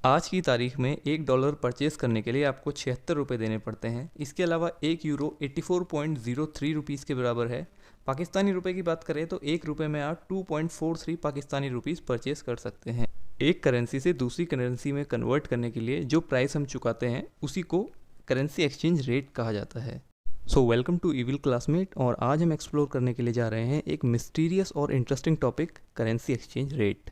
आज की तारीख में $1 परचेज़ करने के लिए आपको 76 रुपये देने पड़ते हैं। इसके अलावा €1 84.03 रुपीज़ के बराबर है। पाकिस्तानी रुपए की बात करें तो ₹1 में आप 2.43 पाकिस्तानी रुपीज़ परचेज़ कर सकते हैं। एक करेंसी से दूसरी करेंसी में कन्वर्ट करने के लिए जो प्राइस हम चुकाते हैं उसी को करेंसी एक्सचेंज रेट कहा जाता है। So welcome to evil classmate, और आज हम एक्सप्लोर करने के लिए जा रहे हैं एक मिस्टीरियस और interesting topic, currency exchange rate.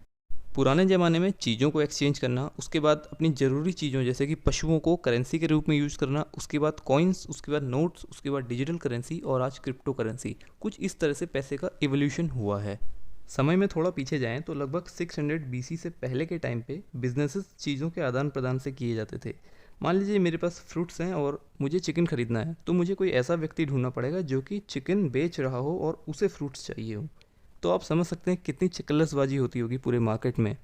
पुराने ज़माने में चीज़ों को एक्सचेंज करना, उसके बाद अपनी ज़रूरी चीज़ों जैसे कि पशुओं को करेंसी के रूप में यूज़ करना, उसके बाद कॉइन्स, उसके बाद नोट्स, उसके बाद डिजिटल करेंसी और आज क्रिप्टो करेंसी, कुछ इस तरह से पैसे का इवोल्यूशन हुआ है। समय में थोड़ा पीछे जाएं तो लगभग 600 BC से पहले के टाइम पे बिजनेसेस चीज़ों के आदान प्रदान से किए जाते थे। मान लीजिए मेरे पास फ्रूट्स हैं और मुझे चिकन खरीदना है, तो मुझे कोई ऐसा व्यक्ति ढूंढना पड़ेगा जो कि चिकन बेच रहा हो और उसे फ्रूट्स चाहिए हो। तो आप समझ सकते हैं कितनी चिकलसबाजी होती होगी पूरे मार्केट में।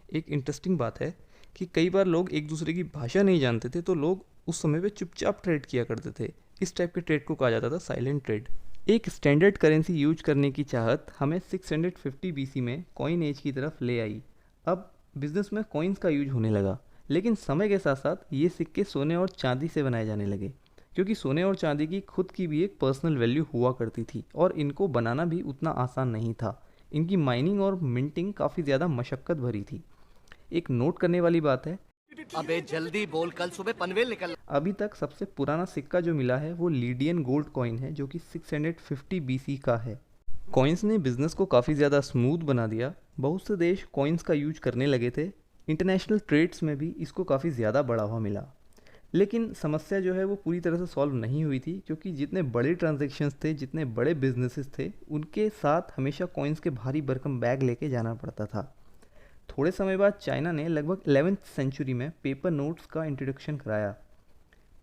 एक इंटरेस्टिंग बात है कि कई बार लोग एक दूसरे की भाषा नहीं जानते थे, तो लोग उस समय पे चुपचाप ट्रेड किया करते थे। इस टाइप के ट्रेड को कहा जाता था साइलेंट ट्रेड। एक स्टैंडर्ड करेंसी यूज करने की चाहत हमें 650 BC में कॉइन एज की तरफ ले आई। अब बिजनेस में कॉइन्स का यूज होने लगा, लेकिन समय के साथ साथ ये सिक्के सोने और चांदी से बनाए जाने लगे, क्योंकि सोने और चांदी की खुद की भी एक पर्सनल वैल्यू हुआ करती थी और इनको बनाना भी उतना आसान नहीं था। इनकी माइनिंग और मिंटिंग काफ़ी ज़्यादा मशक्क़त भरी थी। एक नोट करने वाली बात है, अबे जल्दी बोल, कल सुबह पनवेल निकल। अभी तक सबसे पुराना सिक्का जो मिला है वो लीडियन गोल्ड कॉइन है, जो कि 650 BC का है। कॉइन्स ने बिजनेस को काफ़ी ज़्यादा स्मूथ बना दिया। बहुत से देश कॉइन्स का यूज करने लगे थे। इंटरनेशनल ट्रेड्स में भी इसको काफ़ी ज़्यादा बढ़ावा मिला। लेकिन समस्या जो है वो पूरी तरह से सॉल्व नहीं हुई थी, क्योंकि जितने बड़े ट्रांजैक्शंस थे, जितने बड़े बिजनेसेस थे, उनके साथ हमेशा कॉइन्स के भारी भरकम बैग लेके जाना पड़ता था। थोड़े समय बाद चाइना ने लगभग 11th सेंचुरी में पेपर नोट्स का इंट्रोडक्शन कराया।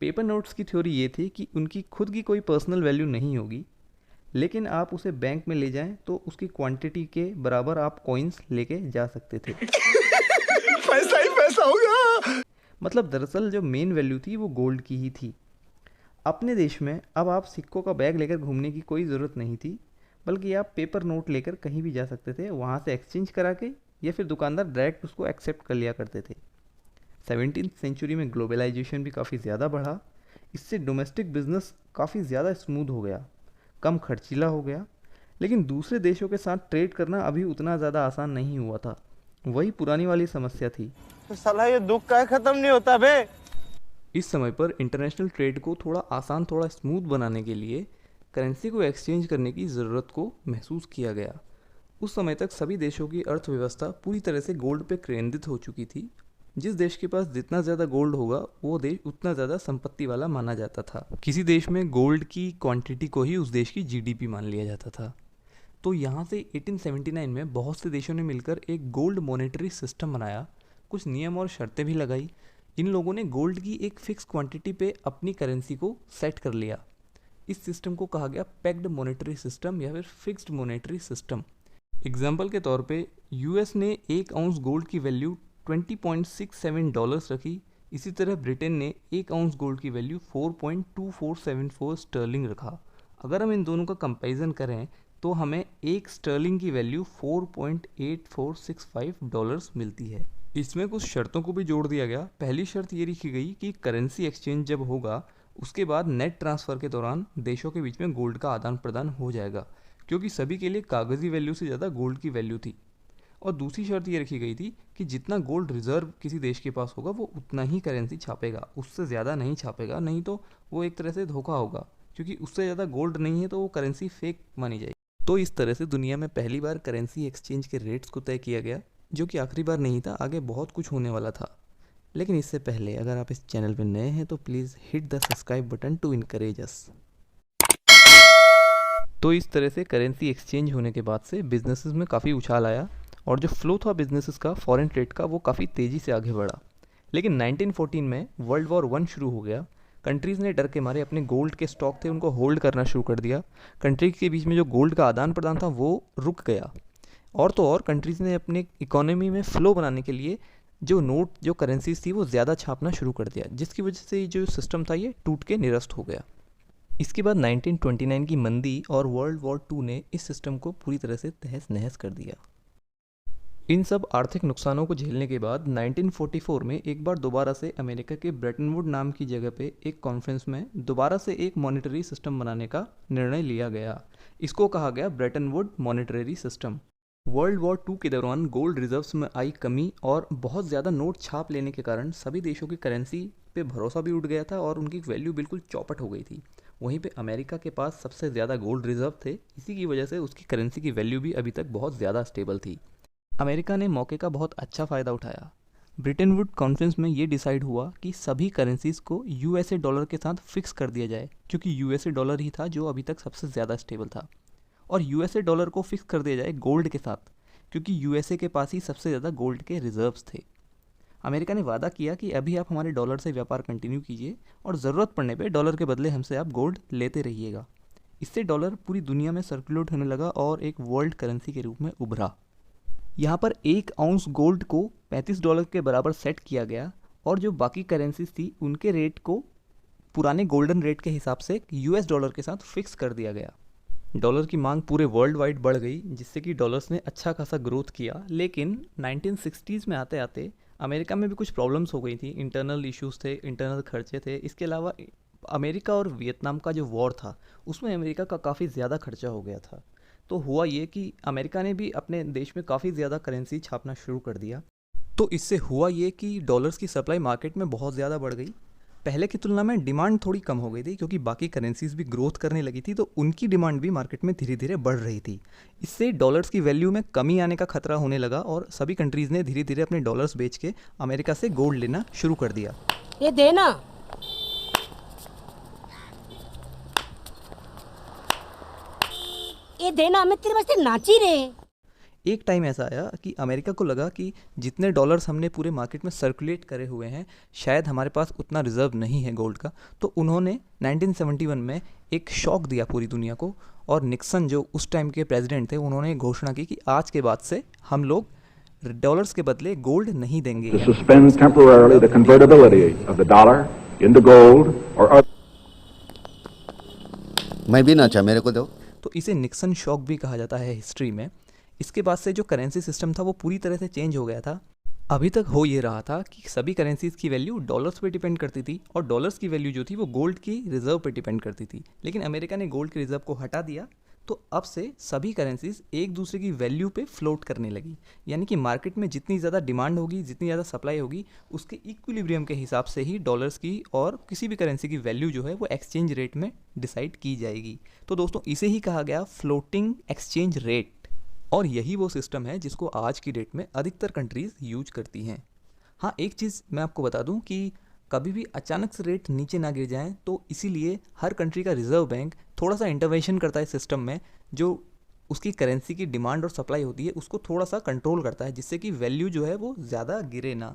पेपर नोट्स की थ्योरी ये थी कि उनकी खुद की कोई पर्सनल वैल्यू नहीं होगी, लेकिन आप उसे बैंक में ले जाएं तो उसकी क्वांटिटी के बराबर आप कॉइन्स लेके जा सकते थे। पैसा ही पैसा होगा। मतलब दरअसल जो मेन वैल्यू थी वो गोल्ड की ही थी। अपने देश में अब आप सिक्कों का बैग लेकर घूमने की कोई ज़रूरत नहीं थी, बल्कि आप पेपर नोट लेकर कहीं भी जा सकते थे, वहाँ से एक्सचेंज करा के, या फिर दुकानदार डायरेक्ट उसको एक्सेप्ट कर लिया करते थे। 17th सेंचुरी में ग्लोबलाइजेशन भी काफ़ी ज़्यादा बढ़ा। इससे डोमेस्टिक बिजनेस काफ़ी ज़्यादा स्मूथ हो गया, कम खर्चीला हो गया। लेकिन दूसरे देशों के साथ ट्रेड करना अभी उतना ज़्यादा आसान नहीं हुआ था। वही पुरानी वाली समस्या थी। तो साला ये दुख का खत्म नहीं होता बे। इस समय पर इंटरनेशनल ट्रेड को थोड़ा आसान, थोड़ा स्मूथ बनाने के लिए करेंसी को एक्सचेंज करने की ज़रूरत को महसूस किया गया। उस समय तक सभी देशों की अर्थव्यवस्था पूरी तरह से गोल्ड पे केंद्रित हो चुकी थी। जिस देश के पास जितना ज़्यादा गोल्ड होगा वो देश उतना ज़्यादा संपत्ति वाला माना जाता था। किसी देश में गोल्ड की क्वांटिटी को ही उस देश की जीडीपी मान लिया जाता था। तो यहाँ से 1879 में बहुत से देशों ने मिलकर एक गोल्ड मॉनेटरी सिस्टम बनाया। कुछ नियम और शर्तें भी लगाई। इन लोगों ने गोल्ड की एक फिक्स क्वांटिटी पे अपनी करेंसी को सेट कर लिया। इस सिस्टम को कहा गया पैक्ड मॉनेटरी सिस्टम या फिर फिक्स्ड मॉनेटरी सिस्टम। एग्जाम्पल के तौर पे यूएस ने 1 आउंस गोल्ड की वैल्यू $20.67 रखी। इसी तरह ब्रिटेन ने 1 आउंस गोल्ड की वैल्यू 4.2474 स्टर्लिंग रखा। अगर हम इन दोनों का कंपैरिजन करें तो हमें एक स्टर्लिंग की वैल्यू $4.8465 मिलती है। इसमें कुछ शर्तों को भी जोड़ दिया गया। पहली शर्त ये लिखी गई कि करेंसी एक्सचेंज जब होगा उसके बाद नेट ट्रांसफ़र के दौरान देशों के बीच में गोल्ड का आदान प्रदान हो जाएगा, क्योंकि सभी के लिए कागज़ी वैल्यू से ज़्यादा गोल्ड की वैल्यू थी। और दूसरी शर्त ये रखी गई थी कि जितना गोल्ड रिजर्व किसी देश के पास होगा वो उतना ही करेंसी छापेगा, उससे ज़्यादा नहीं छापेगा, नहीं तो वो एक तरह से धोखा होगा, क्योंकि उससे ज़्यादा गोल्ड नहीं है तो वो करेंसी फेक मानी जाएगी। तो इस तरह से दुनिया में पहली बार करेंसी एक्सचेंज के रेट्स को तय किया गया, जो कि आखिरी बार नहीं था, आगे बहुत कुछ होने वाला था। लेकिन इससे पहले अगर आप इस चैनल पर नए हैं तो please hit the subscribe button to encourage us. तो इस तरह से करेंसी एक्सचेंज होने के बाद से बिजनेसेस में काफ़ी उछाल आया, और जो फ्लो था बिजनेसेस का फॉरेन ट्रेड का वो काफ़ी तेज़ी से आगे बढ़ा। लेकिन 1914 में वर्ल्ड वॉर 1 शुरू हो गया। कंट्रीज़ ने डर के मारे अपने गोल्ड के स्टॉक थे उनको होल्ड करना शुरू कर दिया। कंट्री के बीच में जो गोल्ड का आदान प्रदान था वो रुक गया। और तो और कंट्रीज़ ने अपने इकोनॉमी में फ़्लो बनाने के लिए जो नोट, जो करेंसीज थी वो ज़्यादा छापना शुरू कर दिया, जिसकी वजह से जो सिस्टम था ये टूट के निरस्त हो गया। इसके बाद 1929 की मंदी और वर्ल्ड वॉर 2 ने इस सिस्टम को पूरी तरह से तहस नहस कर दिया। इन सब आर्थिक नुकसानों को झेलने के बाद 1944 में एक बार दोबारा से अमेरिका के ब्रेटन वुड नाम की जगह पे एक कॉन्फ्रेंस में दोबारा से एक मॉनेटरी सिस्टम बनाने का निर्णय लिया गया। इसको कहा गया Brayton would monetary system. World war 2 के दौरान गोल्ड रिजर्व्स में आई कमी और बहुत ज़्यादा नोट छाप लेने के कारण सभी देशों की करेंसी पे भरोसा भी उठ गया था और उनकी वैल्यू बिल्कुल चौपट हो गई थी। वहीं पे अमेरिका के पास सबसे ज़्यादा गोल्ड रिजर्व थे, इसी की वजह से उसकी करेंसी की वैल्यू भी अभी तक बहुत ज़्यादा स्टेबल थी। अमेरिका ने मौके का बहुत अच्छा फ़ायदा उठाया। ब्रिटेन वुड कॉन्फ्रेंस में ये डिसाइड हुआ कि सभी करेंसीज़ को यूएसए डॉलर के साथ फिक्स कर दिया जाए, क्योंकि यूएसए डॉलर ही था जो अभी तक सबसे ज़्यादा स्टेबल था। और यूएसए डॉलर को फिक्स कर दिया जाए गोल्ड के साथ, क्योंकि यूएसए के पास ही सबसे ज़्यादा गोल्ड के रिजर्व्स थे। अमेरिका ने वादा किया कि अभी आप हमारे डॉलर से व्यापार कंटिन्यू कीजिए और ज़रूरत पड़ने पे डॉलर के बदले हमसे आप गोल्ड लेते रहिएगा। इससे डॉलर पूरी दुनिया में सर्कुलेट होने लगा और एक वर्ल्ड करेंसी के रूप में उभरा। यहाँ पर 1 आउंस गोल्ड को $35 के बराबर सेट किया गया और जो बाकी करेंसीज थी उनके रेट को पुराने गोल्डन रेट के हिसाब से यूएस डॉलर के साथ फिक्स कर दिया गया। डॉलर की मांग पूरे वर्ल्ड वाइड बढ़ गई, जिससे कि डॉलर्स ने अच्छा खासा ग्रोथ किया। लेकिन 1960s में आते आते अमेरिका में भी कुछ प्रॉब्लम्स हो गई थी, इंटरनल इश्यूज थे, इंटरनल खर्चे थे। इसके अलावा अमेरिका और वियतनाम का जो वॉर था उसमें अमेरिका का काफ़ी ज़्यादा खर्चा हो गया था। तो हुआ ये कि अमेरिका ने भी अपने देश में काफ़ी ज़्यादा करेंसी छापना शुरू कर दिया। तो इससे हुआ ये कि डॉलर्स की सप्लाई मार्केट में बहुत ज़्यादा बढ़ गई। पहले की तुलना में डिमांड थोड़ी कम हो गई थी, क्योंकि बाकी करेंसीज भी ग्रोथ करने लगी थी, तो उनकी डिमांड भी मार्केट में धीरे धीरे बढ़ रही थी। इससे डॉलर्स की वैल्यू में कमी आने का खतरा होने लगा और सभी कंट्रीज़ ने धीरे धीरे अपने डॉलर्स बेच के अमेरिका से गोल्ड लेना शुरू कर दिया। ये देना हमें तेरे वास्ते नाची रहे। एक टाइम ऐसा आया कि अमेरिका को लगा कि जितने डॉलर्स हमने पूरे मार्केट में सर्कुलेट करे हुए हैं, शायद हमारे पास उतना रिजर्व नहीं है गोल्ड का। तो उन्होंने 1971 में एक शॉक दिया पूरी दुनिया को और निक्सन जो उस टाइम के प्रेसिडेंट थे, उन्होंने घोषणा की कि आज के बाद से हम लोग डॉलर्स के बदले गोल्ड नहीं देंगे। To suspend temporarily the convertibility of the dollar into gold or मैं भी नाचा, मेरे को दो। तो इसे निक्सन शॉक भी कहा जाता है हिस्ट्री में। इसके बाद से जो करेंसी सिस्टम था वो पूरी तरह से चेंज हो गया था। अभी तक हो ये रहा था कि सभी करेंसीज की वैल्यू डॉलर्स पे डिपेंड करती थी और डॉलर्स की वैल्यू जो थी वो गोल्ड की रिजर्व पे डिपेंड करती थी। लेकिन अमेरिका ने गोल्ड के रिजर्व को हटा दिया, तो अब से सभी करेंसीज एक दूसरे की वैल्यू पे फ्लोट करने लगी। यानी कि मार्केट में जितनी ज़्यादा डिमांड होगी, जितनी ज़्यादा सप्लाई होगी, उसके इक्विलिब्रियम के हिसाब से ही डॉलर्स की और किसी भी करेंसी की वैल्यू जो है वो एक्सचेंज रेट में डिसाइड की जाएगी। तो दोस्तों, इसे ही कहा गया फ्लोटिंग एक्सचेंज रेट, और यही वो सिस्टम है जिसको आज की डेट में अधिकतर कंट्रीज़ यूज करती हैं। हाँ, एक चीज़ मैं आपको बता दूं कि कभी भी अचानक से रेट नीचे ना गिर जाएं, तो इसीलिए हर कंट्री का रिजर्व बैंक थोड़ा सा इंटरवेंशन करता है सिस्टम में, जो उसकी करेंसी की डिमांड और सप्लाई होती है उसको थोड़ा सा कंट्रोल करता है, जिससे कि वैल्यू जो है वो ज़्यादा गिरे ना।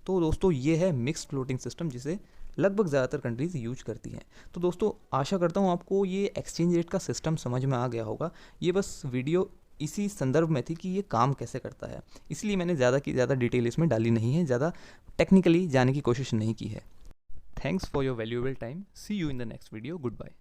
तो दोस्तों, ये है मिक्स्ड फ्लोटिंग सिस्टम, जिसे लगभग ज़्यादातर कंट्रीज़ यूज करती हैं। तो दोस्तों, आशा करता हूँ आपको ये एक्सचेंज रेट का सिस्टम समझ में आ गया होगा। ये बस वीडियो इसी संदर्भ में थी कि ये काम कैसे करता है, इसलिए मैंने ज़्यादा की ज़्यादा डिटेल इसमें डाली नहीं है, ज़्यादा टेक्निकली जाने की कोशिश नहीं की है। Thanks for your valuable time. See you in the next video. Good bye.